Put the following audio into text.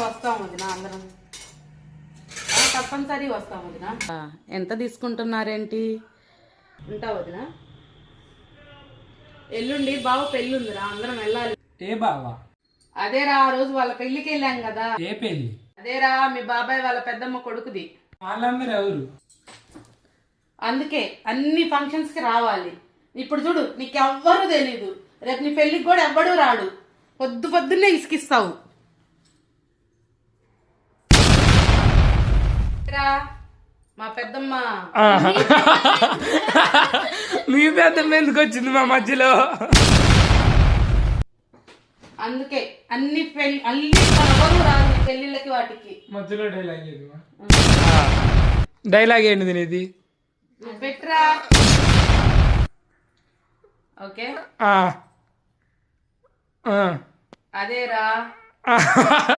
వస్తాం వదిన అందరం, తప్పనిసరి వస్తాం వదిన. ఎంత తీసుకుంటున్నారేంటి? ఉంటా వదిన. ఎల్లుండి బావ పెళ్ళి ఉందిరా, అందరం వెళ్ళాలి. ఏ బావా? అదేరా ఆ రోజు వాళ్ళ పెళ్లికి వెళ్ళాం కదా. ఏ పెళ్లి? అదేరా మీ బాబాయ్ వాళ్ళ పెద్దమ్మ కొడుకుది. వాళ్ళందరూ ఎవరు? అందుకే అన్ని ఫంక్షన్స్ కి రావాలి. ఇప్పుడు చూడు, నీకు ఎవ్వరు తెలీదు, రేపు నీ పెళ్లికి కూడా ఎవ్వడూ రాడు. పొద్దున్నే ఇసుకిస్తావు. మా పెద్దమ్మ. మీ పెద్దమ్మ ఎందుకు వచ్చింది మా మధ్యలో? అందుకే అన్ని ఎవరు రాదు నీ పెళ్లిళ్ళకి వాటికి. మధ్యలో డైలాగ్ ఏంటిది నీది? బెట్రా. ఓకే అదేరా.